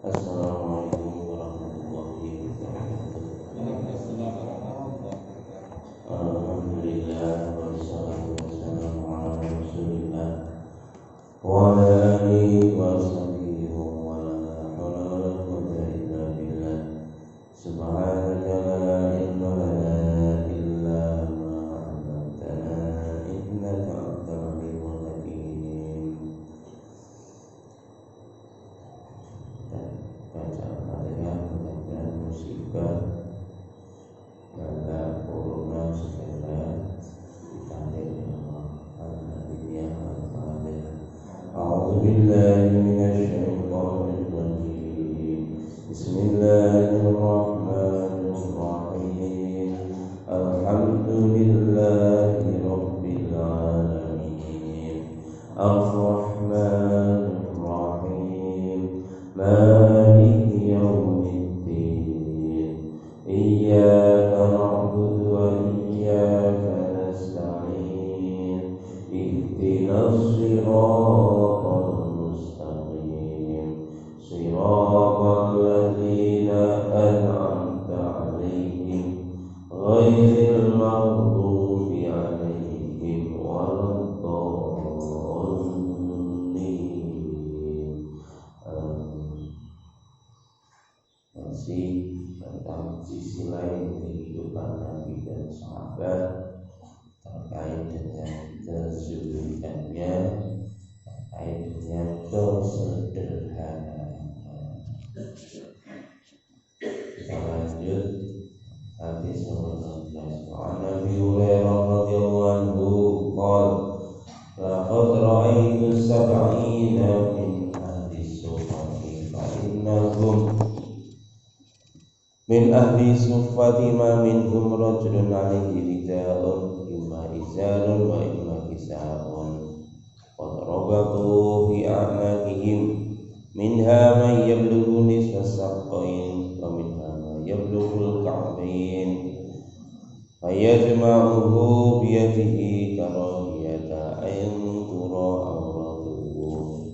Assalamualaikum warahmatullahi wabarakatuh. Alhamdulillah wassalatu wassalamu ala Rasulillah wa ala alihi wa sahbihi wa la hawla wa la quwwata illa billah. Subhanaka la ilma lana illa ma 'allamtana innaka antal alimul hakim. Baca Al-Fatihah, mudah-mudahan musibah bala corona segera ditarik ya Allah. Alhamdulillah. Al-Fatihah. A'udzu billahi minasy syaithanir rajim. Bismillahirrahmanirrahim. Alhamdulillahi rabbil alamin. Ar-Rahmanir Rahim. Maliki yaumiddin. Iyyaka na'budu wa iyyaka nasta'in. Ihdinas siratal mustaqim. Siratal ladzina an'amta 'alaihim ghairil maghdubi 'alaihim waladdallin. Masih tentang sisi lain kehidupan Nabi dan sahabat terkait dengan kesulitannya, terkait dengan kesederhanaannya. Kita lanjut hadis nomor 16. Nabi Hurairah radhiyallahu anhu qala laqad ra'aytu sab'ina min ahli sunnati fa innahum min ahli suffati ma minhum rajulun alaihi rida'un imma izarun wa imma kisa'un qad rabatu fi a'naqihim minha man yablughu nisfa as-saqain wa minha ma yablughu al-ka'bain fayajma'uhu biyadihi karahiyata an tura awratuhu.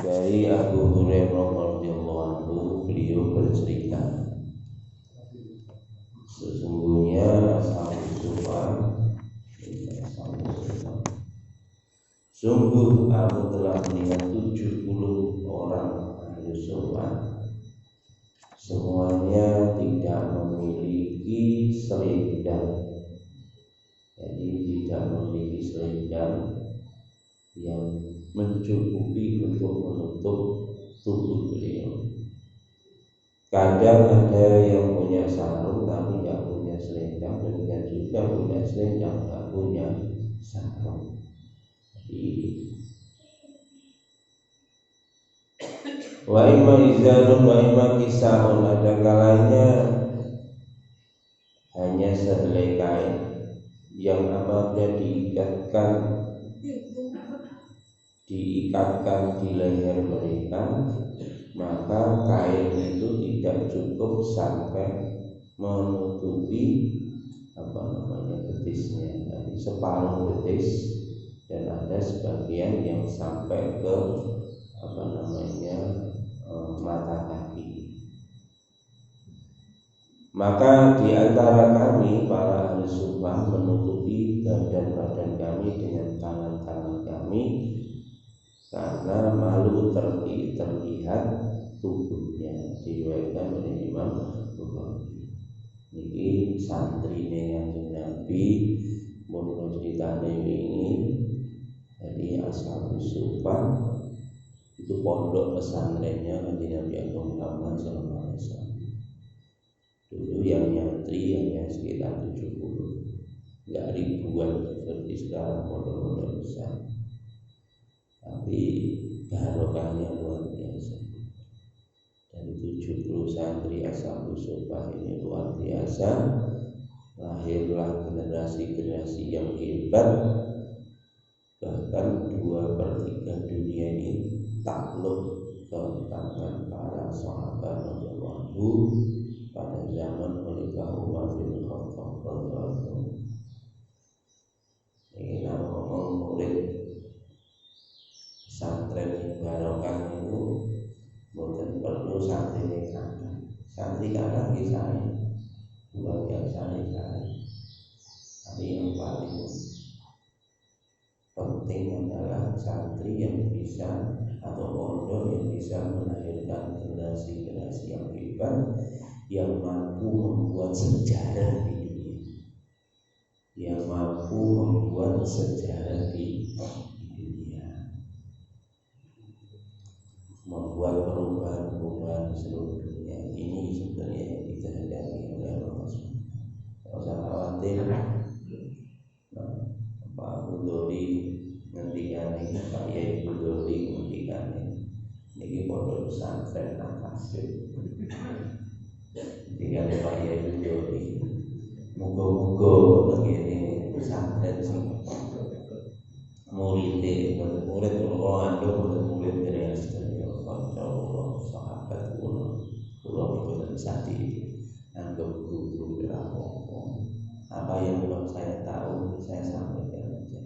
Dari Abu Hurairah radhiyallahu anhu, beliau bercerita, sesungguhnya sungguh aku telah melihat 70 orang ahli surga, semuanya tidak memiliki selendang, jadi tidak memiliki selendang yang mencukupi untuk menutup tubuh beliau. Kadang ada yang punya sarung tapi nggak punya selendang, dan juga punya selendang nggak punya sarung. Jadi wa imma izarun wa imma kisahun, ada kalanya hanya sehelai kain yang apabila diikatkan di leher mereka, maka kain itu tidak cukup sampai menutupi betisnya, jadi separuh betis, dan ada sebagian yang sampai ke mata kaki. Maka di antara kami para ahli sunnah menutupi badan-badan kami dengan tangan-tangan kami karena malu terlihat tubuhnya. Diriwayatkan oleh Imam Bukhari. Niki santrine Kanjeng Nabi mun ceritane ini. Jadi Ashabus Suffah itu pondok pesantrennya Kanjeng Nabi Muhammad sallallahu alaihi wasallam. Dulu yang nyantri hanya sekitar 70, enggak ribuan seperti sekarang pondok-pondok besar. Tapi barokahnya luar biasa. Dari 70 santri Ashabus Suffah ini luar biasa. Lahirlah generasi-generasi yang hebat. Bahkan 2/3 dunia ini takluk ke tangan para sahabat radhiyallahu anhu pada zaman Khalifah Umar bin Khattab radhiyallahu anhu. Ini ngomong murid pesantren barokah itu bisa melahirkan generasi-generasi yang hebat yang mampu membuat sejarah di dunia, yang mampu membuat sejarah di dunia, membuat perubahan-perubahan di seluruh dunia. Ini sebenarnya yang dikehendaki oleh Allah. Tidak usah khawatir. Pak Budori ngendikan ini, Pak Yai Budori ngendikan ini pondok pesantren Akasih. Ngendikan Pak Yai Budori, muga-muga begini pesantren sih murid kalau anda murid dari Astagfirullah, kanca sahabat kula mboten sadi anggap guru berapa. Apa yang belum saya tahu saya sampaikan aja.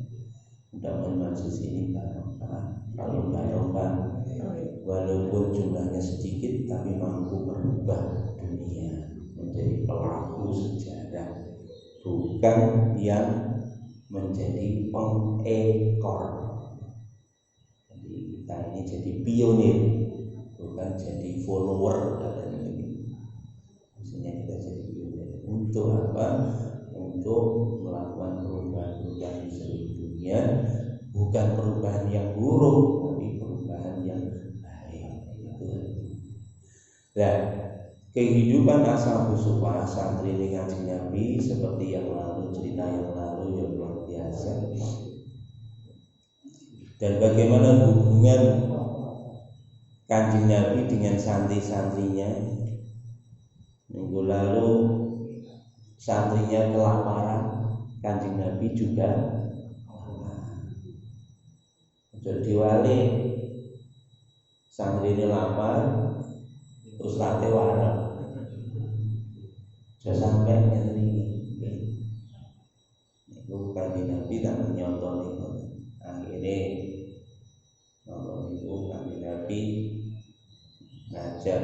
Mudah-mudahan majelis ini barokah. Kalau barokah, walaupun jumlahnya sedikit tapi mampu merubah dunia menjadi pelaku sejarah, bukan yang menjadi pengekor. Jadi kita ini jadi pionir, bukan jadi follower katanya begitu. Maksudnya kita jadi pionir. Untuk apa? Untuk melakukan perubahan-perubahan di seluruh dunia, bukan perubahan yang buruk, tapi perubahan yang baik. Dan kehidupan Ashabus Suffah santri Kanjeng Nabi seperti yang lalu, cerita yang lalu yang luar biasa. Dan bagaimana hubungan Kanjeng Nabi dengan santri-santrinya. Minggu lalu santrinya kelaparan, Kanjeng Nabi juga jadi wali. Santri ini lapar, terus rate warung. Sudah sampai ini. Itu Kanjeng Nabi tak menyontoh itu. Akhirnya nonton itu Kanjeng Nabi ngajak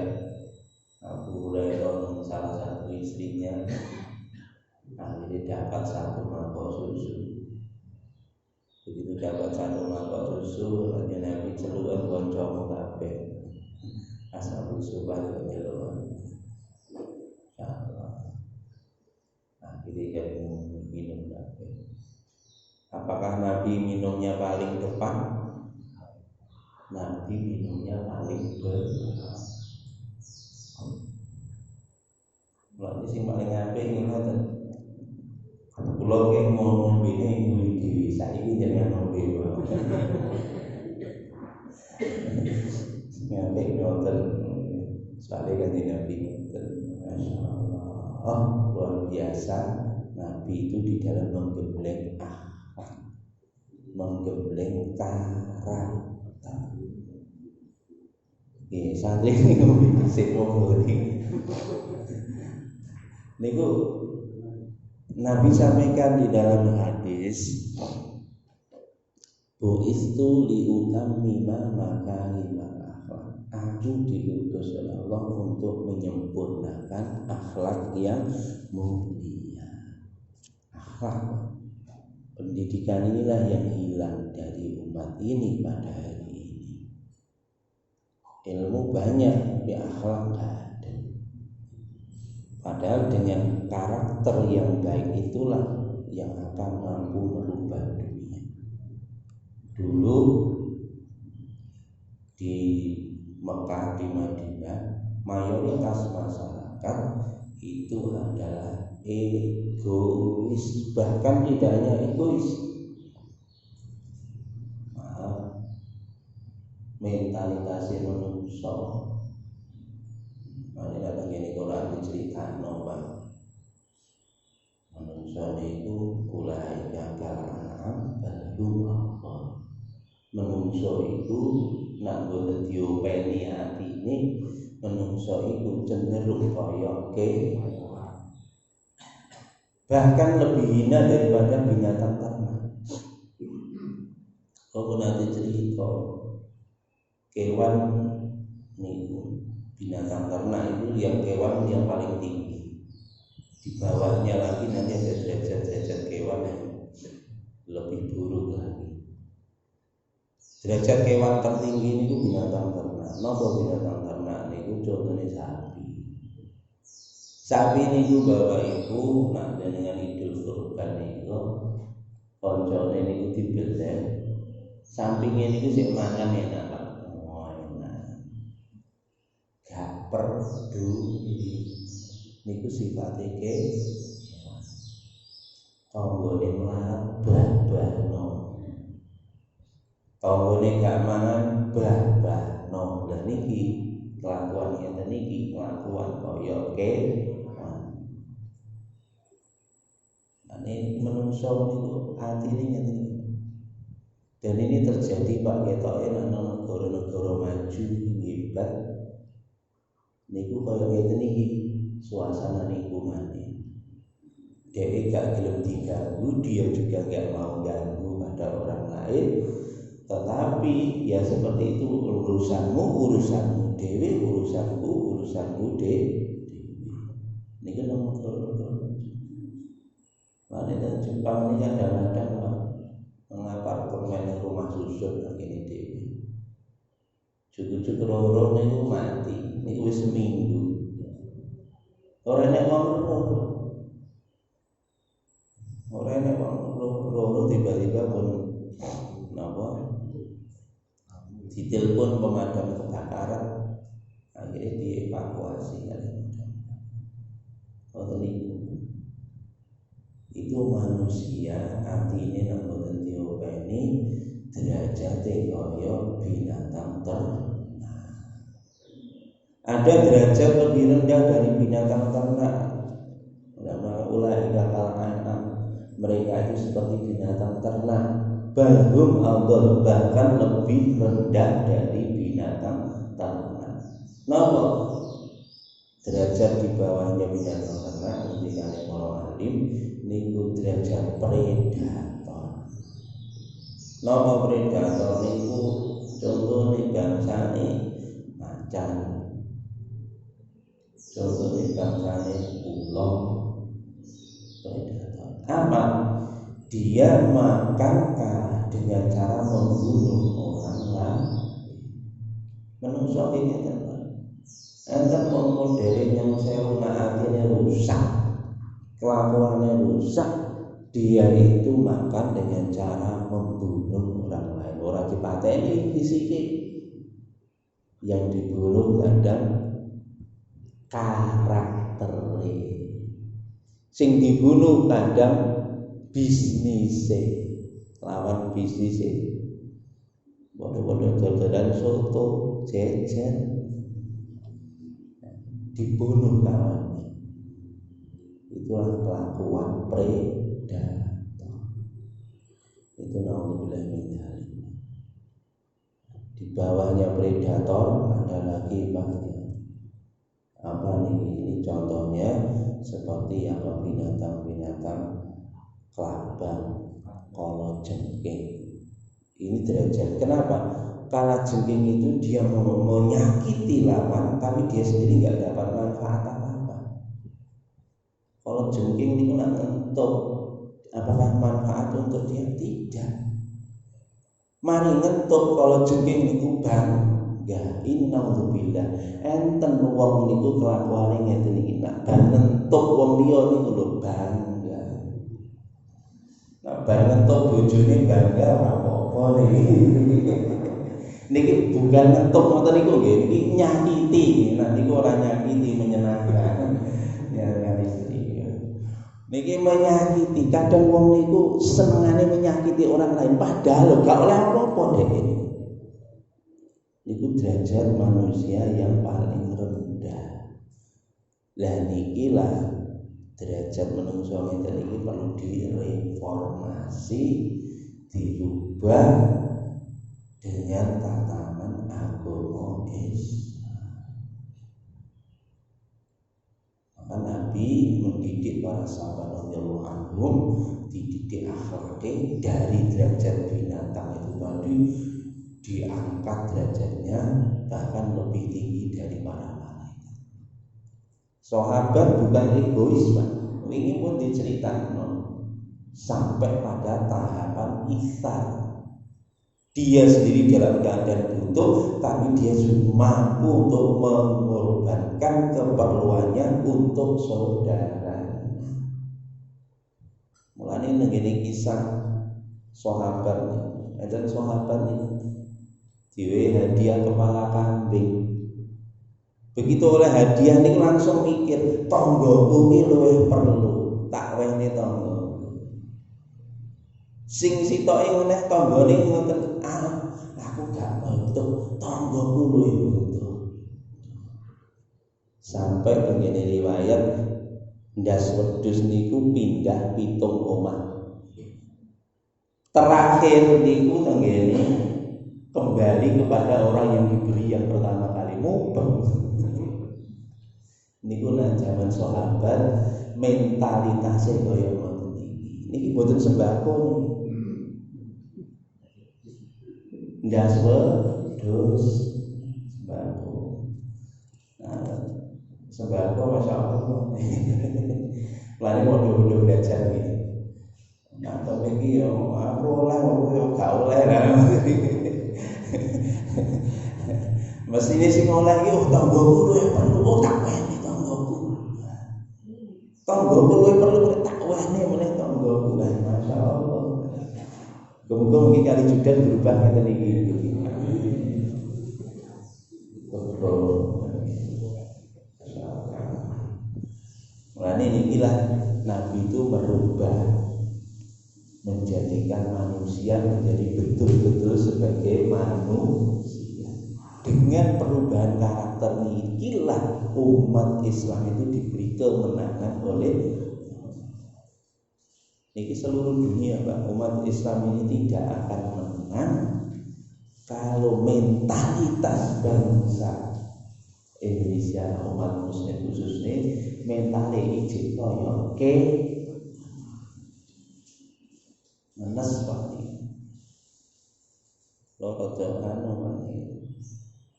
Abu Hurairah salah satu istrinya. Akhirnya dapat satu mangkok susu. Begitu dapat satu mangkok susu, Kanjeng Nabi celukan boncong kabeh. Ashabus Suffah celukan. Insyaallah. Akhirnya kan minum kabeh. Apakah Nabi minumnya paling depan? Nabi minumnya paling belakang. Kalau sing paling apik ngoten. Kula ki ngomong bene iki saiki jenengan ngombe wae. Ngapik ngoten. Soale Kanjeng Nabi ngoten. Masyaallah. Luar biasa. Nabi itu di dalam menggembleng akhlak, menggembleng karakter. Nggih, santri niku sik ngomong niku Nabi sampaikan di dalam hadis, "Bu'istu liutammima makarimal akhlak." Aku diutus oleh Allah untuk menyempurnakan akhlak yang mulia. Akhlak, pendidikan inilah yang hilang dari umat ini pada hari ini. Ilmu banyak, tapi akhlak tidak ada. Padahal dengan karakter yang baik itulah yang akan mampu merubah dunia. Dulu di Mekah, di Madinah, mayoritas masyarakat itu adalah egois, bahkan tidak hanya egois, mentalitasnya manusia. Makanya datang ini Quran diceritakan Pak, manusia itu ulai gagal anam belum apa. Manusia itu nak boleh diopeni hati ini, manusia itu cenderung koyok bahkan lebih hina daripada binatang ternak. Kalau nanti cerita kewan niku binatang ternak itu yang kewan yang paling tinggi. Di bawahnya lagi nanti ada derajat-derajat kewan yang lebih buruk lagi. Derajat kewan tertinggi itu binatang ternak. Napa Sapi niku bapak ibu nak dengan Idul Kurban niku koncone niku dibeleh. Sampinge niku sik mangan enak Pak. Oh enak. Gak peduli niku sifate ke tanggane melarat bah-bahno. Tanggane gak mangan bah-bahno. Lah niki kelakuan ngeten niki kelakuan kaya ini menungso niku atine ngeten iki. Dan ini terjadi Pak ketoke nang negara-negara maju hebat. Niku kaya ngeten iki suasana lingkungannya. Dia gak gelem diganggu, dia juga gak mau ganggu pada orang lain. Tetapi ya seperti itu urusanmu dewe, urusanmu dewe. Niku nang negara-negara dan Jepang ini kadang-kadang mengapa permen rumah susun begini dewi. Cukup loro niku mati, niku wis seminggu. Ora nek wong loro tiba-tiba pun napa ditelepon pemadam kebakaran, akhirnya dievakuasi kali. Itu manusia artinya nang boten diopeni derajate kaya binatang ternak. Ada derajat lebih rendah dari binatang ternak. Ulaika kal an'am, mereka itu seperti binatang ternak. Balhum adall, bahkan lebih rendah dari binatang ternak. Napa? Derajat di bawahnya binatang ternak ketika para alim niku derajat predator. Nama predator niku contohnya bangsane macan, contohnya bangsane ular. Predator apa? Dia makan dengan cara membunuh orang lain. Menungso iki enten modele yang sewu atine rusak, kelakuannya rusak, dia itu makan dengan cara membunuh orang lain. Orang dipateni fisike, yang dibunuh kadang karaktere, sing dibunuh kadang bisnise, lawan bisnise. Bodoh-bodoh dodolan soto, jejer dibunuh lawannya. Itulah kelakuan predator. Itu naudzubillah min dzalik. Di bawahnya predator ada lagi apa nih? Ini contohnya seperti apa binatang-binatang kelabang, kalajengking. Ini derajat. Kenapa? Kalajengking itu dia menyakiti lawan, tapi dia sendiri nggak dapat manfaat apa-apa. Kalau jengking itu nak ngentuk, apakah manfaat untuk dia? Tidak. Mari ngentuk kalau jengking itu bangga. Innauzubillah. Enten wong niku kelakuane ngeten iki nak ngentuk wong liya niku lho bangga. Nak bar ngentuk bojone bangga ora apa-apa niki. Niki bukan ngetuk ngoten niku nggih, niki nyakiti. Nah niku ora nyakiti, menyenangkan. Ya kan istri. Niki menyakiti. Kadang wong niku senengane menyakiti orang lain padahal gak oleh apa-apa dek. Niku derajat manusia yang paling rendah. Lah niki lah derajat manusia ngeten iki perlu direformasi, dirubah dengan tatanan agama Islam. Maka Nabi mendidik para sahabat radhiyallahu anhum, dididik akhlaknya dari derajat binatang itu tadi diangkat derajatnya bahkan lebih tinggi dari para malaikat. Sahabat bukan egois, Pak. Ini pun diceritakan sampai pada tahapan ihsan. Dia sendiri dalam keadaan butuh, tapi dia juga mampu untuk mengorbankan keperluannya untuk saudara. Mulane ngene kisah sahabat nih, ada sahabat nih diwe hadiah kepala kambing. Begitu oleh hadiah nih langsung mikir, tonggoku iki luwih perlu, tak wehne tonggo. Sing sitoke meneh tanggane ngoten, aku gak butuh, tanggaku luwih butuh. Sampai begini riwayat ndas wedhus niku pindah 7 omah. Terakhir niku tenggene kembali kepada orang yang diberi yang pertama kali mubeng. Niku nang zaman sahabat mentalitasnya kaya ngoten iki. Niki boten sembako niki. Ndas wedhus sembako. Sembako Masya Allah. Lani mau belajar gitu. Nah, tapi iki yo aku oleh aku gak oleh lah. Mestine sing oleh iki tanggoku luwih perlu tak wehne tanggoku. Tanggoku luwih perlu tak wehne meneh tanggoku. Masya Allah. Muga-muga mungkin kali judan berubah ngeten iki. Mulane inilah Nabi itu merubah, menjadikan manusia menjadi betul-betul sebagai manusia. Dengan perubahan karakter inilah umat Islam itu diberi kemenangan oleh ini seluruh dunia, Pak. Umat Islam ini tidak akan menang kalau mentalitas bangsa Indonesia, umat Muslim khususnya mentalnya ijik koyo ke menes seperti lo rojokan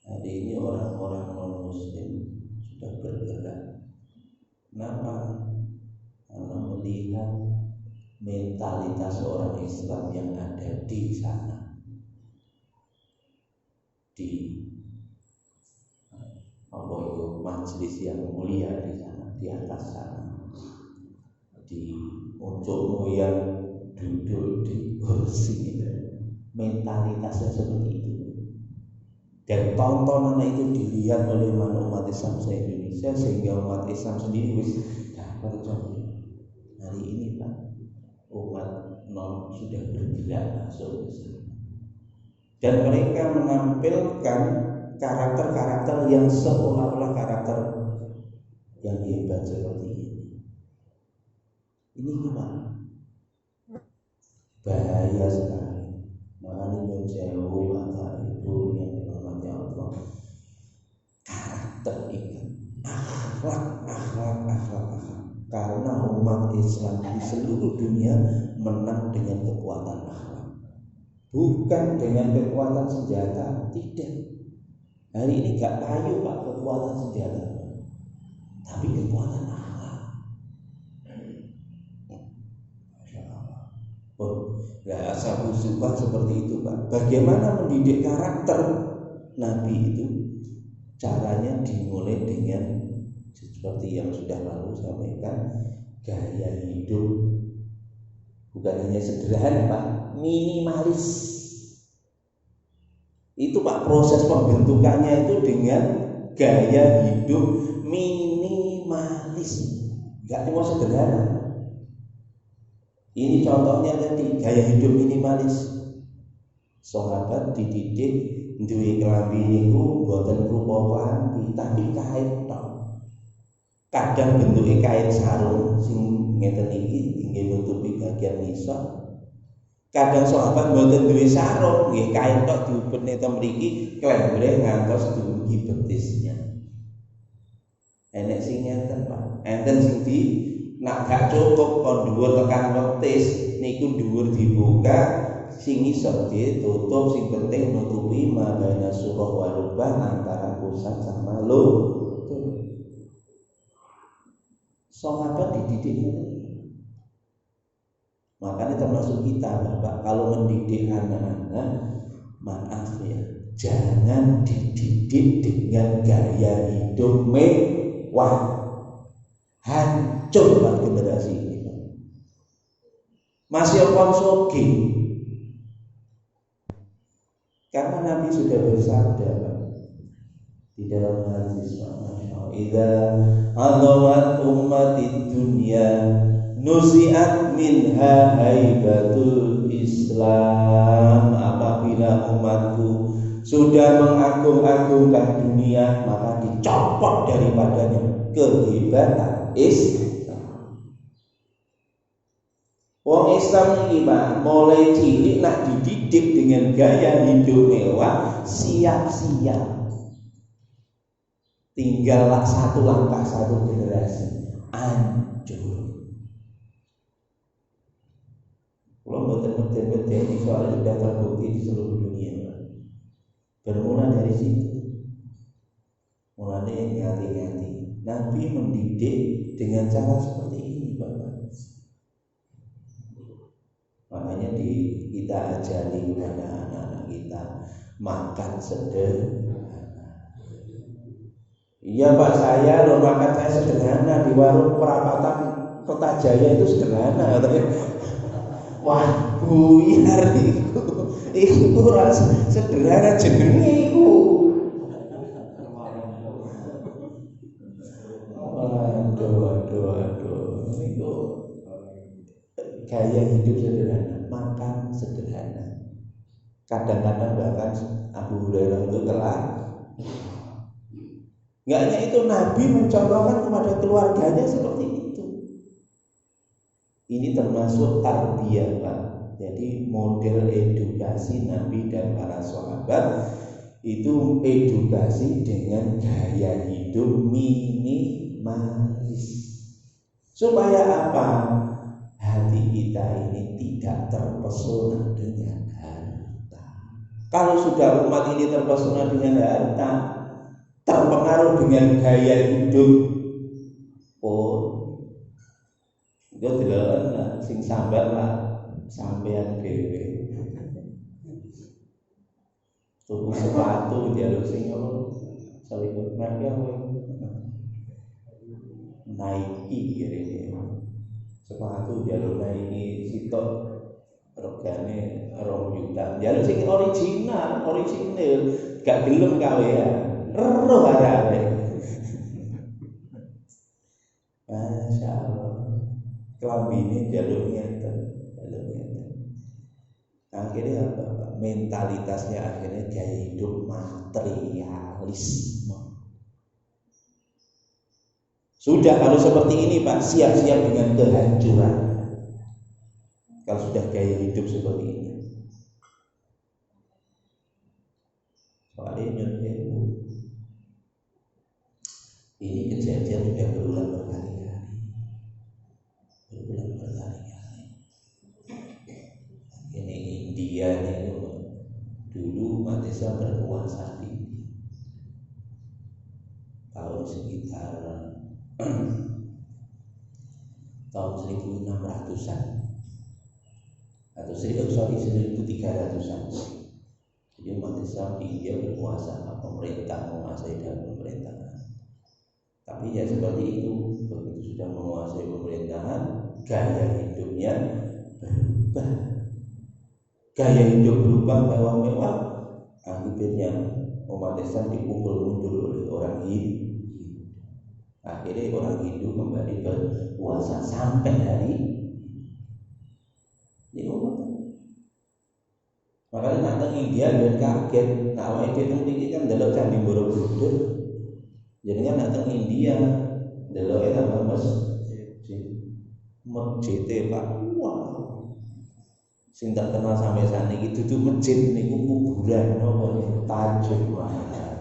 hari ini orang-orang non Muslim sudah bergerak. Kenapa? Karena melihat mentalitas orang Islam yang ada di sana, di apa itu majelis yang mulia di sana, di atas sana, di untukmu yang duduk di kursi itu, mentalitasnya seperti itu. Dan tontonan itu dilihat oleh umat Islam se-Indonesia sehingga umat Islam sendiri wis dapat contoh. Hari ini Pak, umat non sudah bergerak masuk ke sana. Dan mereka menampilkan karakter-karakter yang seolah-olah karakter yang hebat seperti ini. Ini gimana? Bahaya sekali. Makanya menjauh Bapak Ibu yang dirahmati Allah. Karakter ini, akhlak. Karena umat Islam di seluruh dunia menang dengan kekuatan akhlak, bukan dengan kekuatan senjata. Tidak. Hari ini gak payu Pak kekuatan senjata, tapi kekuatan akhlak. Masya Allah. Ya saya suka seperti itu Pak. Bagaimana mendidik karakter Nabi itu? Caranya dimulai dengan seperti yang sudah lalu sampaikan, gaya hidup bukan hanya sederhana Pak, minimalis. Itu Pak proses pembentukannya itu dengan gaya hidup minimalis, nggak cuma sederhana. Ini contohnya tadi gaya hidup minimalis. Sahabat dididik duwe klambi niku mboten rupa klambi tapi kain tok. Kadang bentuknya kain sarung sing ngeten iki nggih nutupi bagian ngisor. Kadang sahabat mboten duwe sarung, nggih kain tok diupene ten mriki klembre ngantos dumugi betisnya. Enek sing ngeten Pak. Enten sing di nak gak cukup kon dhuwur tekan betis niku dhuwur dibuka, sing ngisor ditutup, sing penting nutupi mabana surah wa rubah antara pusat sama lutut. Sahabat dididik ini. Makanya termasuk kita Bapak kalau mendidik anak-anak, maaf ya, Jangan dididik dengan gaya hidup mewah. Hancurlah generasi ini. Masih konsogi. Karena Nabi sudah bersabda di dalam hadis, "Idza adawat ummatid dunya nuzi'at minha haibatul Islam." Apabila umatku sudah mengagung-agungkan dunia, maka dicopot daripadanya kehebatan Islam. Wong Islam iki Pak, mulai cilik nak dididik dengan gaya hidup mewah, siap-siap. Tinggallah satu langkah, satu generasi, hancur. Kalau betul-betul ini soalnya sudah terbukti di seluruh dunia. Bermula dari situ. Mulanya hati-hati. Nabi mendidik dengan cara seperti ini, Bapak. Makanya kita ajari kepada anak-anak kita makan sederhana. Iya Pak, saya loh makan saya sederhana di warung perapatan Kota Jaya itu sederhana katanya. Wah, buyar itu rasa sederhana jenenge iku. Aduh. Itu gaya hidup sederhana, makan sederhana. Kadang-kadang bahkan Abu Hurairah itu telah. Enggak hanya itu, Nabi mencontohkan kepada keluarganya seperti itu. Ini termasuk tarbiyah, Pak. Jadi model edukasi Nabi dan para sahabat itu edukasi dengan gaya hidup minimalis. Supaya apa? Hati kita ini tidak terpesona dengan harta. Kalau sudah umat ini terpesona dengan harta, terpengaruh dengan gaya hidup, itu delok sing sambat lah sampean dhewe. Tuku sepatu dialog sing apa? Salibut mereka Nike ini. Sepatu jalur Nike sitok regane 2 juta. Jalur sing original, gak gelem gawe ya. Roh arane. Masya Allah. Kelambine jalurnya itu. Akhirnya apa? Mentalitasnya akhirnya gaya hidup materialisme. Sudah kalau seperti ini Pak, siap-siap dengan kehancuran. Kalau sudah gaya hidup seperti ini. Soalnya ini kejadian sudah berulang berkali-kali. Ini India ini dulu umat Islam berkuasa di tahun sekitar tahun 1600-an atau 1300-an. Jadi umat Islam di India berkuasa, pemerintah menguasai dalam pemerintahan. Tapi ya seperti itu, begitu sudah menguasai pemerintahan, gaya hidupnya berubah. Gaya hidup berubah mewah-mewah, akhirnya umat Islam dipukul mundur oleh orang Hindu. Akhirnya orang Hindu kembali berkuasa sampai hari ini. Makanya nantang India dan kaget. Nah, awalnya dia tinggi kan delok Candi Borobudur. Jadi kan nantang India, delok tambah masjid Pak. Wow. Sing tak kenal sampai saat ini itu masjid niku kuburan nopo Tajud Mahal.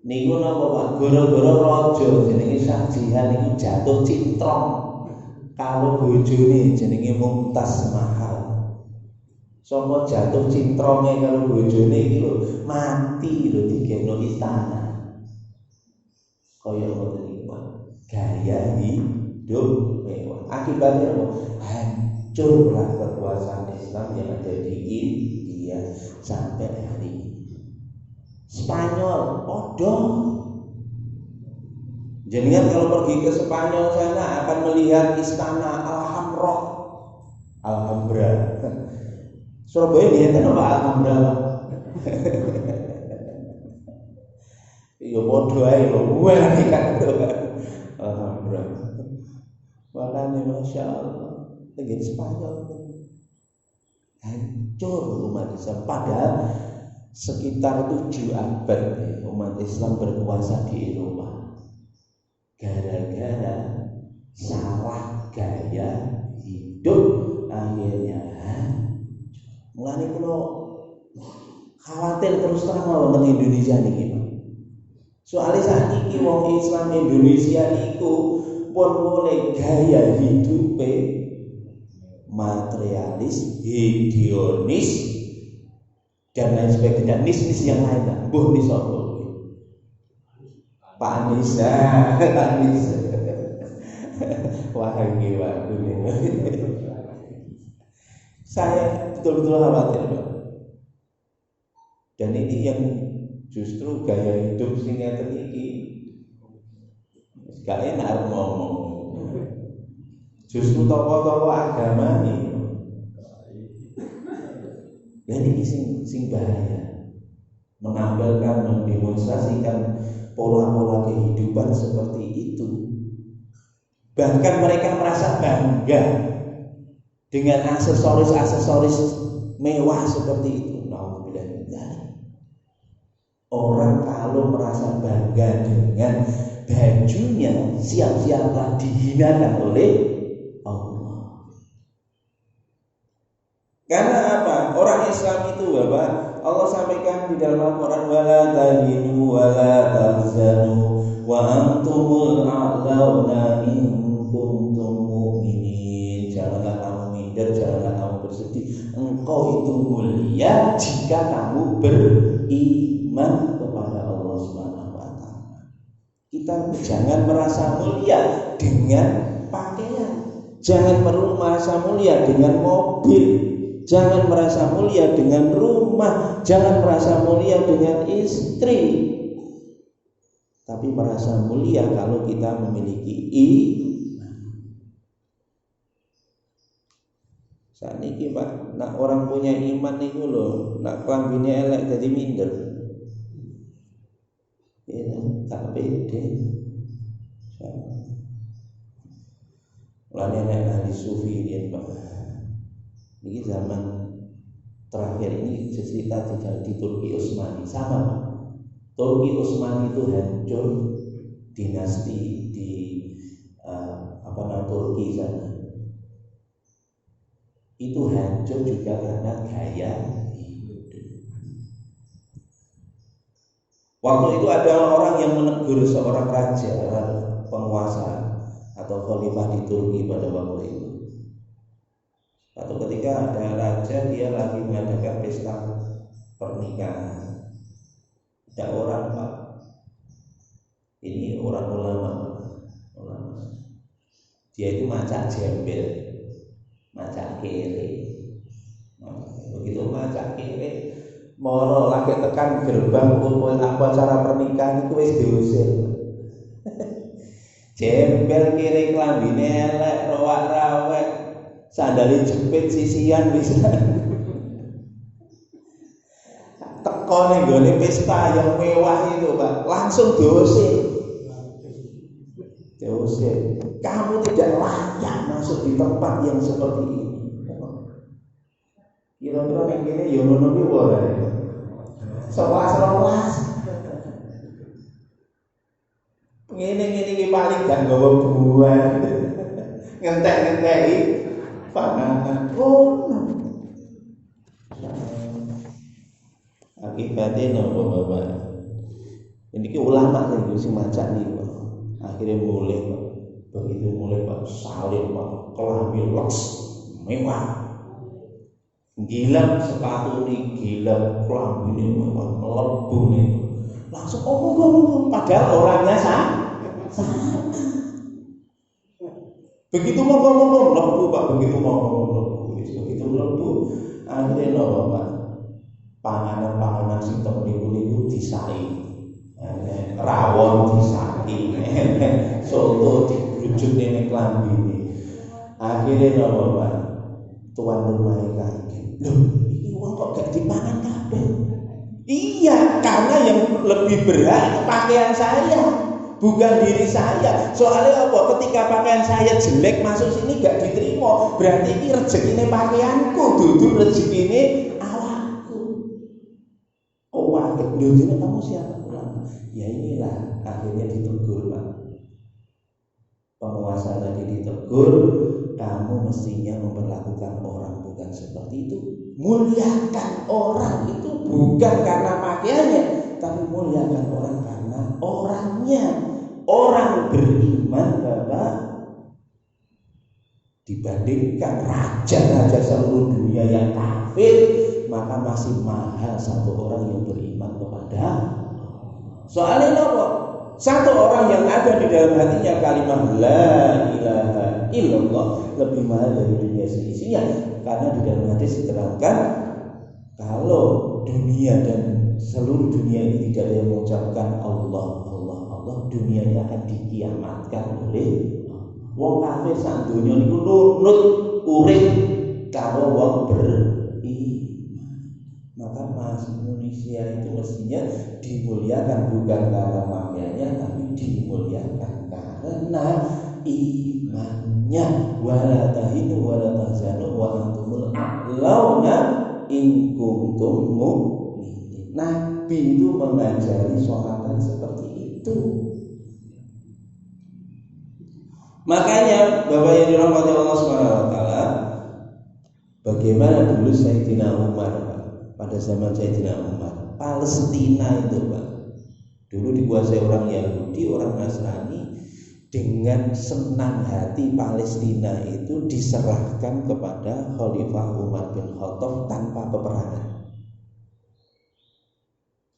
Niku napa Pak? Gara-gara raja jenenge Sajihan niku jatuh cintrong karo bojone jenenge Mumtaz Mahal. Sopo jatuh cintronge karo bojone iki lho, mati lho digeno istana. Kaya ngoten iki Pak. Gaya hidup mewah. Akibatnya apa? Hancurlah kekuasaan Islam yang ada di India. sampai hari ini. Spanyol, odong. Jenengan kalau pergi ke Spanyol sana akan melihat istana Alhambra. Surabaya dia kan apa Alhambra? Iya bodoh aja loh, gue lagi kan Alhambra. Makanya Masya Allah, negeri Spanyol hancur umat Islam. Padahal sekitar 7 abad umat Islam berkuasa di Eropa. Gara-gara salah gaya hidup akhirnya mulai kalau khawatir terus terang banget Indonesia nih Pak. Soalnya saat ini wong Islam Indonesia niku pun boleh gaya hidupnya materialis, hedionis dan lain sebagainya. Nis yang lain lah, buh nis apa? Pak Anies. Wah ini Pak, saya betul-betul khawatir Pak. Dan ini yang justru gaya hidup sehingga teriki gak enak ngomong. Justru tokoh-tokoh agama ini dan ini sing bahaya, menampilkan, mendemonstrasikan pola-pola kehidupan seperti itu. Bahkan mereka merasa bangga dengan aksesoris-aksesoris mewah seperti itu. Orang kalau merasa bangga dengan bajunya, siap-siaplah dihinakan oleh Allah. Karena apa? Orang Islam itu Bapak, Allah sampaikan di dalam Al-Quran, wala tahinu wala tahzanu wa antumul a'launa in kuntum mu'minin. Janganlah kamu minder, janganlah kamu bersedih. Engkau itu mulia jika kamu beriman kepada Allah Subhanahu wa taala. Kita jangan merasa mulia dengan pakaian. Jangan perlu merasa mulia dengan mobil. Jangan merasa mulia dengan rumah, jangan merasa mulia dengan istri. Tapi merasa mulia kalau kita memiliki iman. Saat ini Pak, nak orang punya iman itu loh, nak kelambine elek jadi minder. Ya, tak pede. Mulane nek ahli sufi riyen Pak. Ini zaman terakhir ini cerita di Turki Utsmani sama Pak. Turki Utsmani itu hancur, dinasti di Turki sana itu hancur juga karena gaya hidup. Waktu itu ada orang yang menegur seorang raja, penguasa atau khalifah di Turki pada waktu itu. Atau ketika ada raja, dia lagi mengadakan pesta pernikahan. Ada orang Pak, ini orang ulama. Dia itu macak jembel, macak kere. Begitu macak kere, moro lagi tekan gerbang acara pernikahan itu wis diusir. Jembel kere klambine elek, rowak-rawek, sandali jepit sisian bisa. Teko ning gone pesta yang mewah itu, Pak, langsung diusir. Kamu tidak layak masuk di tempat yang seperti ini. Kira-kira ning kene ya ngono kuwi wae. Selas-selas. Ngene-ngene iki paling gak nggawa buah. Ngentek-ngenteki panganan. Akibatnya napa Bapak? Ini ki ulama sing macak niku. Akhirnya mulai Pak. Begitu mulai Pak, salin Pak, kelambi leks mewah. Gila sepatu nih, gila kelambi nih mewah, melebu nih. Langsung ngomong, padahal orangnya sama. Begitu mau ngomong lebu Pak, begitu mau ngomong lebu, begitu lebu akhirnya Pak, panganan sing tok niku disai. Rawon disai. Soto digrujuk ning klambine. Akhire napa, Pak? Tuan rumah kaget. Loh, iki wong kok gak dipangan kabeh? Iya, karena yang lebih berhak pakaian saya, bukan diri saya. Soalnya apa? Ketika pakaian saya jelek masuk sini gak diterima, berarti ini rezekine pakaianku, dudu rezekine awakku. Oh, waduh, kamu siapa? Ya inilah, akhirnya ditegur, Pak. Penguasa tadi ditegur, kamu mestinya memperlakukan orang bukan seperti itu. Muliakan orang itu bukan karena pakaiannya, tapi muliakan orang karena orangnya. Orang beriman, Bapak, dibandingkan raja-raja seluruh dunia yang kafir, maka masih mahal satu orang yang beriman kepada Allah. Soalnya apa? Satu orang yang ada di dalam hatinya kalimat la ilaha illallah lebih mahal dari dunia seisinya. Karena di dalam hadis diterangkan, kalau dunia dan seluruh dunia ini tidak ada yang mengucapkan Allah, Allah, Allah, dunianya akan dikiamatkan oleh wong kafir sak donya niku nunut urip karo wong beriman. Maka Mas Indonesia itu mestinya dimuliakan bukan karena pakaiannya, tapi dimuliakan karena imannya. Wala tahinu wala tahzanu wa antumul a'launa in kuntum mu'minin. Nabi itu mengajari sahabat seperti itu. Makanya Bapak yang dirahmati Allah SWT, bagaimana dulu Sayyidina Umar, pada zaman Sayyidina Umar, Palestina itu, Pak, dulu dikuasai orang Yahudi, orang Nasrani. Dengan senang hati Palestina itu diserahkan kepada Khalifah Umar bin Khattab tanpa peperangan.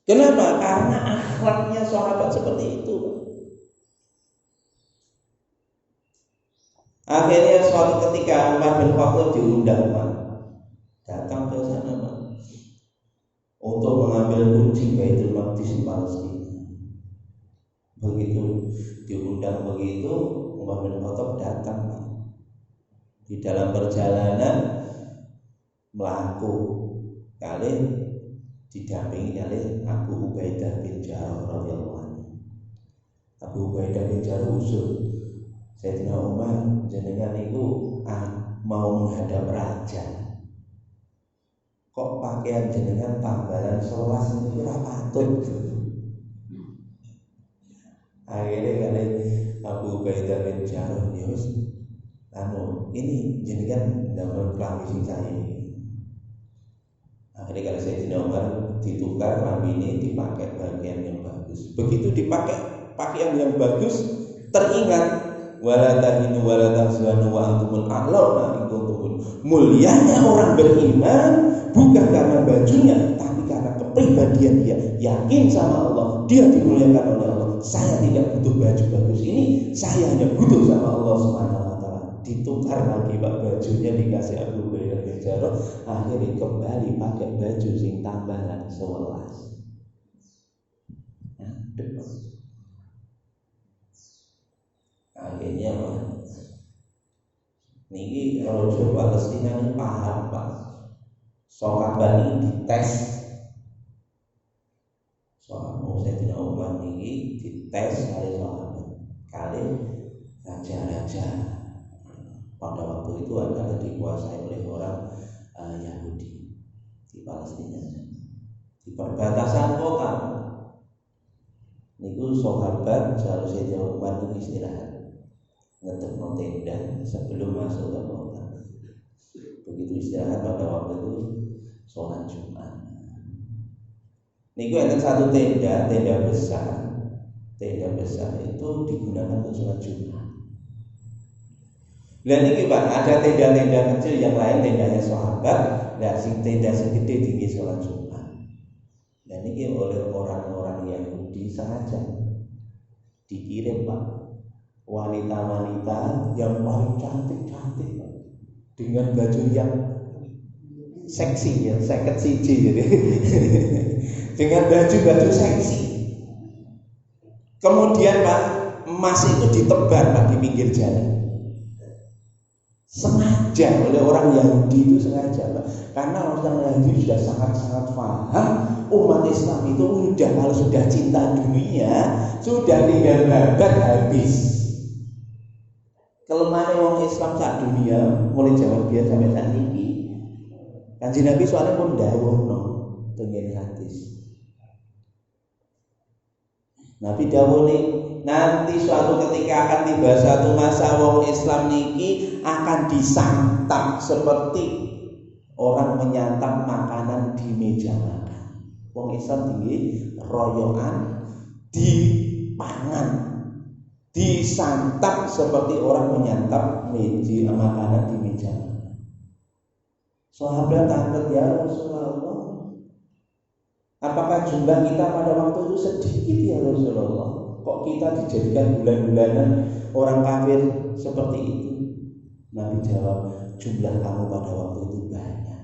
Kenapa? Karena akhlaknya sahabat seperti itu, Pak. Akhirnya suatu ketika Umar bin Khattab diundang, Pak, datang ke sana, Pak, untuk mengambil kunci Baitul Maqdis di Palestina. Begitu diundang begitu, Umar bin Khattab datang, Pak. Di dalam perjalanan melaku kali didampingi oleh Abu Ubaidah bin Jarrah radhiyallahu anhu. Abu Ubaidah bin Jarrah usul, Sayyidina Umar, jenengan itu mau menghadap raja. Kok pakaian jenengan tambalan selas itu ora patut. Akhirnya kali Abu Ubaidah bin Jarrah wis ini jenengan dapat klambi sing saya ini. Akhirnya kalau Sayyidina Umar ditukar klambi ini dipakai bagian yang bagus. Begitu dipakai pakaian yang bagus, teringat wala tahinu wala tahzanu wa antumul a'launa in kuntum. Mulianya orang beriman bukan karena bajunya, tapi karena kepribadian dia. Yakin sama Allah, dia dimuliakan oleh Allah. Saya tidak butuh baju bagus ini, saya hanya butuh sama Allah Subhanahu wa taala. Ditukar lagi, Pak, bajunya dikasih Abu Ubaidah bin Jarrah, akhirnya kembali pakai baju sing tambalan 11. Akhirnya, Pak, niki Raja Palestina ini paham, Pak. Sahabat ini dites. Soal Sayyidina Umar niki dites oleh sahabat. Kali raja-raja pada waktu itu adalah dikuasai oleh orang Yahudi di Palestina. Di perbatasan kota niku sahabat jare Sayyidina Umar niku istirahat, ngetepno tenda sebelum masuk ke kota. Begitu istirahat pada waktu itu sholat Jumat. Niku ada satu tenda besar. Tenda besar itu digunakan untuk sholat Jumat. Dan ini, Pak, ada tenda-tenda kecil yang lain, tendanya sahabat. Nah, sing tenda segede tinggi sholat Jumat. Dan ini oleh orang-orang Yahudi sengaja dikirim, Pak, wanita-wanita yang paling cantik-cantik, Pak, dengan baju yang seksi ya, seket siji jadi dengan baju seksi. Kemudian Pak, emas itu ditebar Pak di pinggir jalan. Sengaja oleh orang Yahudi itu sengaja Pak. Karena orang Yahudi sudah sangat-sangat paham umat Islam itu udah kalau sudah cinta dunia, sudah tinggal babat habis. Kelemahan orang Islam saat dunia mulai zaman biar sampai saat ini. Kanjeng Nabi soalnya pun dawuhno tengene hadis. Nabi dawuh nanti suatu ketika akan tiba satu masa wong Islam niki akan disantap seperti orang menyantap makanan di meja makan. Wong Islam tinggi royoan dipangan, disantap seperti orang menyantap meja makanan di meja makan. Sahabat takut ya Rasulullah, apakah jumlah kita pada waktu itu sedikit ya Rasulullah? Kok kita dijadikan bulan-bulanan orang kafir seperti itu? Nabi jawab, jumlah kamu pada waktu itu banyak.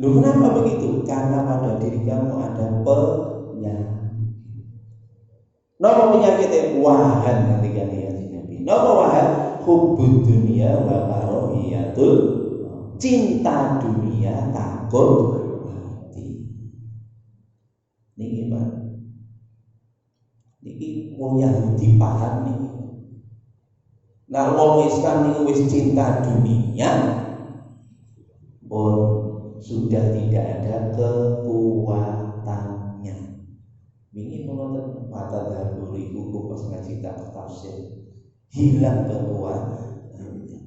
Loh kenapa begitu? Karena pada diri kamu ada penyakit. Napa penyakitnya? Wahan ketika dia Nabi. Napa wahan? Hubbud dunia wa karahiyatul, cinta dunia takut mati. Niki Pak. Niki wong Yahudi paham niki. Nah wong Islam niku wis cinta dunia, pun sudah tidak ada kekuatannya. Wingi menonton mata dahulu hukum pas ngaji tafsir, hilang kekuatan.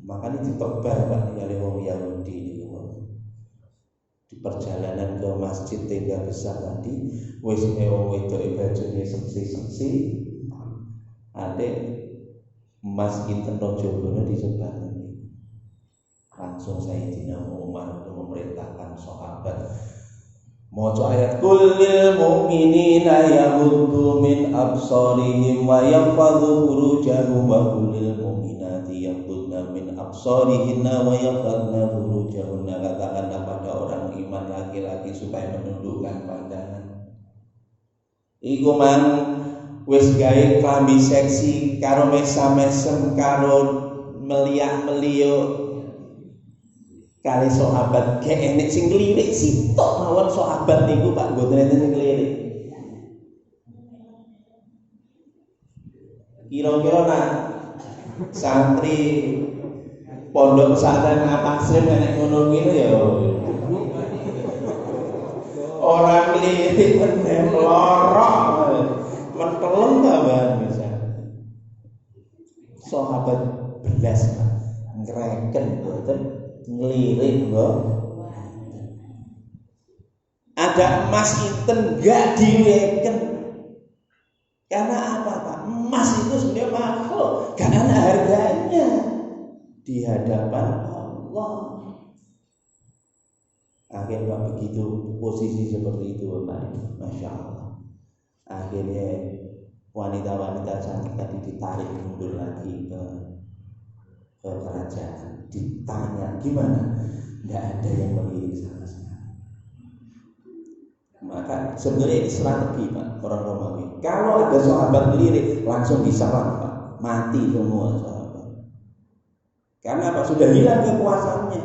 Makanya ditebar Pak oleh wong Yahudi niku. Di perjalanan ke masjid tenda besar tadi, wis wong wedok bajune seksi-seksi, adek emas kinten rojogono disebar. Langsung Sayyidina Umar memerintahkan sahabat maca ayat kullil mu'minina yaghuddu min absarihim wa yahfadhu furujahum wa kullil mu'minati yaghuddna min absarihinna wa yahfadna furujahunna. Katakanlah pada orang iman laki-laki supaya menundukkan pandangan. Iku mang wis gawe klambi seksi karo mesam-mesem karo meliak-meliuk kali sahabat gak enek sing ngelirik sitok mawon sahabat niku Pak mboten enten sing ngelirik. Kira-kira nak santri pondok pesantren Atasrim enek ngono ngene ya. Orang ngelirik meneh lorok menteleng tambah bisa. Sahabat belas Pak ngreken mboten ngelirik kok. Ada emas inten gak diweken. Karena apa Pak? Emas itu sebenarnya mahal, gak ada harganya di hadapan Allah. Akhirnya begitu posisi seperti itu Pak, Masya Allah. Akhirnya wanita-wanita cantik tadi ditarik mundur lagi ke kerajaan, ditanya gimana, tidak ada yang melirik sama sekali. Maka sebenarnya ini strategi Pak orang Romawi. Kalau ada sahabat melirik langsung diserang Pak, mati semua sahabat. Karena apa? Sudah hilang kekuasaannya.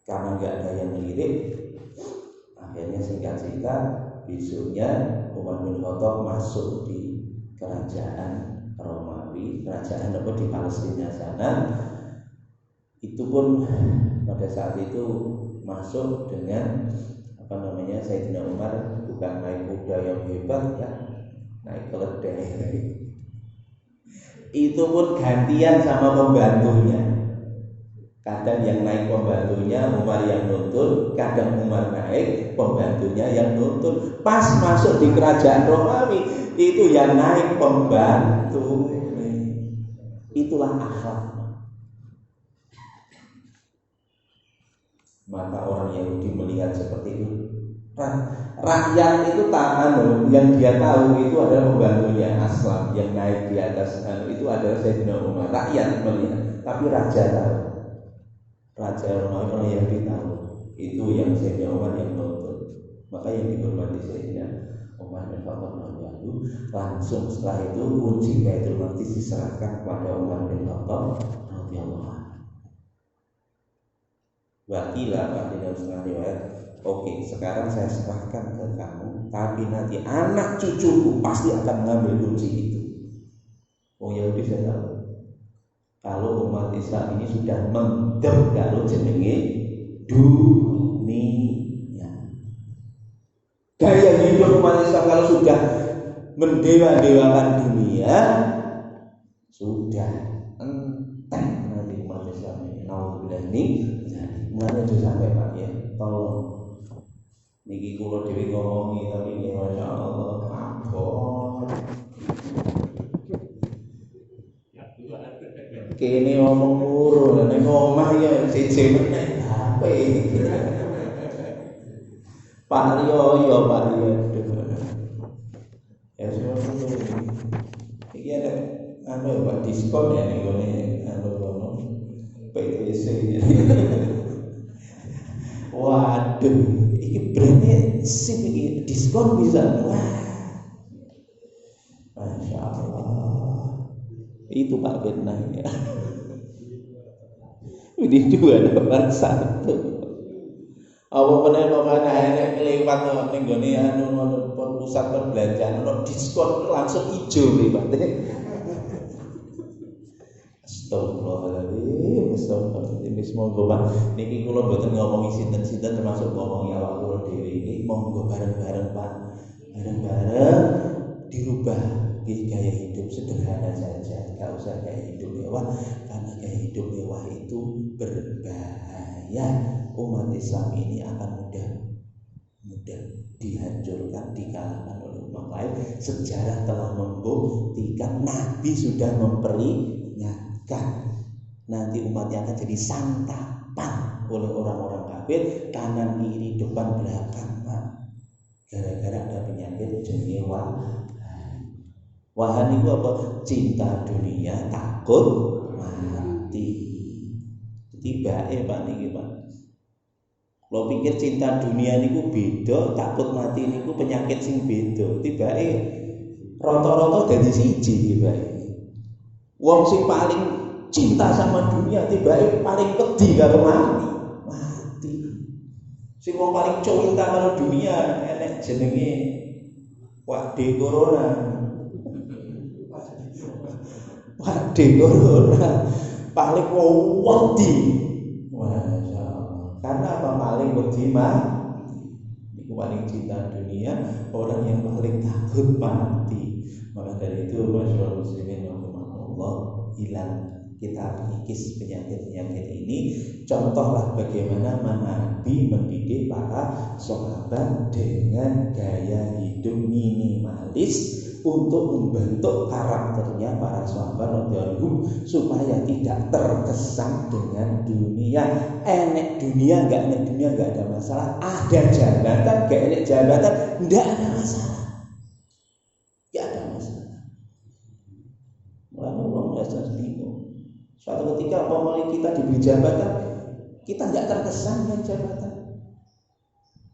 Karena nggak ada yang melirik, akhirnya singkat cerita besoknya Umar bin Khattab masuk di kerajaan Romawi, kerajaan apa di Palestina sana. Itu pun pada saat itu masuk dengan apa namanya Sayyidina Umar bukan naik kuda yang hebat ya, naik keledai. Itu pun gantian sama pembantunya. Kadang yang naik pembantunya Umar yang nuntun, kadang Umar naik pembantunya yang nuntun. Pas masuk di kerajaan Romawi itu yang naik pembantu. Itulah akhlak. Maka orang Yahudi melihat seperti itu. Rakyat itu tahan, yang dia tahu itu adalah pembantunya Aslam yang naik di atas itu adalah Sayyidina Umar. Rakyat melihat, tapi raja tahu. Raja Romawi orang Yahudi tahu itu yang Sayyidina Umar yang nonton. Maka yang dihormati Sayyidina Umar bin Khattab radhiyallahu langsung setelah itu kunci Baitul Maqdis diserahkan kepada Umar bin Khattab radhiyallahu anhu. Wakilah di dalam setengah riwayat, oke, sekarang saya serahkan ke kamu, tapi nanti anak cucuku pasti akan mengambil kunci itu. Oh Yahudi saya tahu. Kalau umat Islam ini sudah mendem kalau jenenge dunia. Gaya hidup umat Islam kalau sudah mendewa-dewakan dunia, sudah enteng nanti umat Islam ini. Nauzubillah ini, mulanya sudah sampai Pak ya. Tolong. Niki kula dhewe ngomongi tapi ini Masya Allah mabon. Kene ngomong muru, nek ngomah ya siji meneh HP. Pak Rio ya Pak Rio. Ya semono. Iki ada Pak diskon ya ning gone ngono PTC. Waduh, iki brandnya sip iki diskon bisa. Wah. Masya Allah. Itu Pak Firna ya. Ini 2 nomor 1. Apa meneh makane enek kelewat ning gone anu pusat perbelanjaan ono diskon langsung ijo liwate. Astagfirullahaladzim. Monggo Pak. Niki kula mboten ngomongi sinten-sinten termasuk ngomongi awak kula dhewe iki monggo bareng-bareng Pak. Bareng-bareng dirubah gaya hidup sederhana saja, nggak usah gaya hidup mewah, karena gaya hidup mewah itu berbahaya. Umat Islam ini akan mudah dihancurkan, dikalahkan oleh umat lain. Sejarah telah membuktikan, Nabi sudah memperingatkan nanti umatnya akan jadi santapan oleh orang-orang kafir, kanan kiri depan belakang Pak. Gara-gara ada penyakit jenenge wahan itu apa? Cinta dunia, takut mati. Tiba-tiba Pak niki Pak. Kalau pikir cinta dunia niku beda, takut mati niku penyakit sing beda. Tiba-tiba rata-rata dadi siji tiba-tiba. Wong sing paling cinta sama dunia tiba-tiba paling wedi karo mati. Sing wong paling cinta karo dunia enek jenenge Wade Corona. Wade Corona paling wedi. Masya Allah. Karena apa paling wedi mati. Iku paling cinta dunia, orang yang paling takut mati. Maka dari itu masyaallah muslimin rahimakumullah, hilang kita mengikis penyakit-penyakit ini. Contohlah bagaimana Nabi mendidik para sahabat dengan gaya hidup minimalis untuk membentuk karakternya para sahabat radhiyallahu supaya tidak terkesan dengan dunia. Enek dunia enggak ada masalah. Ada jabatan enggak enek jabatan enggak ada masalah. Enggak ada masalah. Mulane wong biasa bingung. Suatu ketika apabila kita diberi jabatan, kita enggak terkesan dengan jabatan.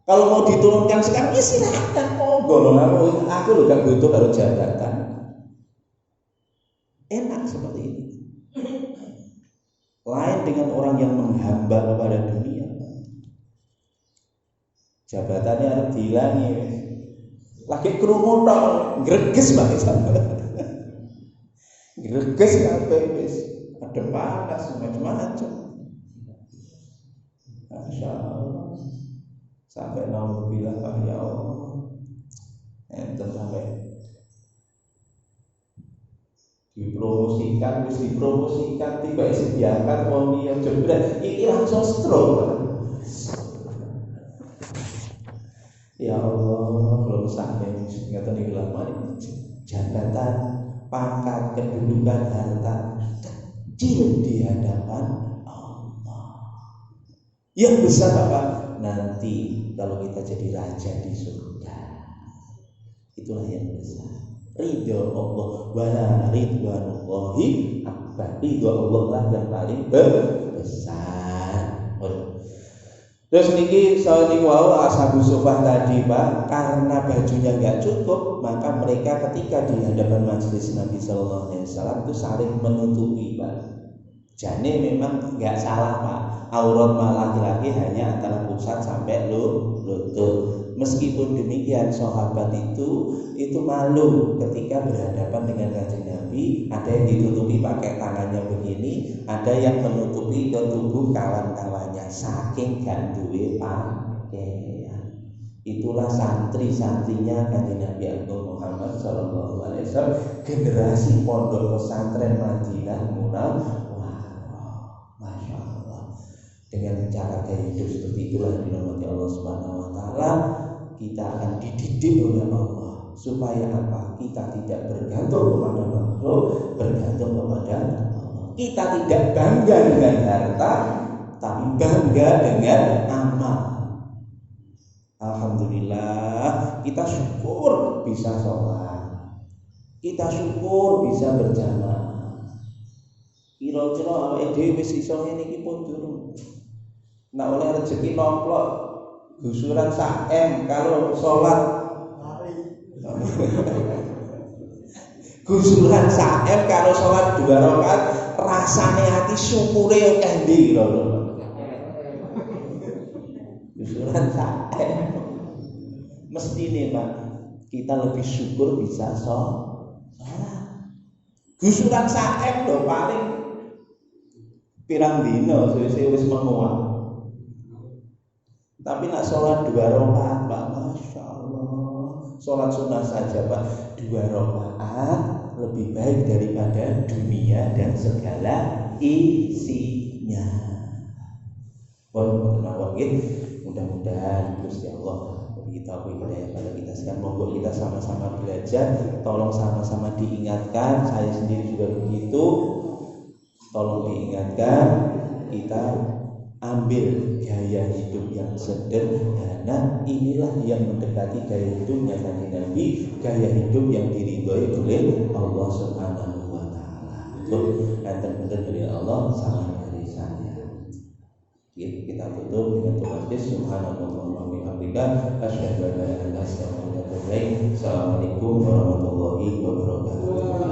Kalau mau diturunkan sekarang, ya silakan, monggo. Aku loh gak butuh kalau jabatan. Enak seperti ini. Lain dengan orang yang menghamba kepada dunia. Jabatannya harus dihilangi. Lagi kerumuh tok, greges banget sampe. Greges kabeh wis, ada panas macam-macam. Masya Allah. Sampai naudzubillah Pak ya Allah. Enten sampai dipromosikan tiba disediakan wong liya jebret iki langsung stroke. Ya Allah, belum sampai ngeten iki lama jabatan, pangkat, kedudukan, harta kecil di hadapan Allah. Yang besar apa? Nanti kalau kita jadi raja di surga, itulah yang besar. Ridho Allah wala ridwanullahi akbar. Ridho Allah lah yang paling besar. Terus niki soal niku wau ashabu sufah tadi Pak, karena bajunya nggak cukup, maka mereka ketika di hadapan majelis Nabi Sallallahu Alaihi Wasallam itu saling menutupi Pak. Jadi memang nggak salah Pak, aurat laki-laki hanya antara pusat sampai lutut. Meskipun demikian sahabat itu malu ketika berhadapan dengan kanjeng Nabi. Ada yang ditutupi pakai tangannya begini, ada yang menutupi ke tubuh kawan-kawannya saking gak duwe pakaian. Itulah santri-santrinya kanjeng Nabi Agung Muhammad Sallallahu Alaihi Wasallam, generasi pondok pesantren Madinah Munawwarah. Masya Allah. Dengan cara gaya hidup seperti itulah dirahmati Allah Subhanahu Wa Taala, kita akan dididik oleh Allah supaya apa? Kita tidak bergantung kepada makhluk, bergantung kepada Allah. Kita tidak bangga dengan harta, tapi bangga dengan amal. Alhamdulillah, kita syukur bisa sholat, kita syukur bisa berjamaah. Kira-kira awake dhewe wis iso ngene iki pun durung. Nah oleh rezeki nomplok gusuran sak M kalau sholat gusuran sak M kalau sholat 2 rakaat rasane hati syukure akeh ndi lho. Gusuran sak M mestine Pak kita lebih syukur bisa sholat. Gusuran sak M lho paling pirang dino suwe-suwe wis menguat. Tapi nak sholat 2 rakaat Pak, Masya Allah. Sholat sunnah saja Pak, 2 rakaat lebih baik daripada dunia dan segala isinya. Mudah-mudahan Gusti Allah beri kita hidayah pada kita sekarang. Monggo kita sama-sama belajar. Tolong sama-sama diingatkan. Saya sendiri juga begitu. Tolong diingatkan, kita ambil gaya hidup yang sederhana. Inilah yang mendekati gaya hidupnya Nabi, gaya hidup yang diridhoi oleh Allah Subhanahu Wa Taala. Enten bener dari Allah, salam dari saya. Kita tutup dengan doa Subhanallah wa bihamdika asyhadu an la ilaha illa anta astaghfiruka wa atubu ilaik. Assalamualaikum warahmatullahi wabarakatuh.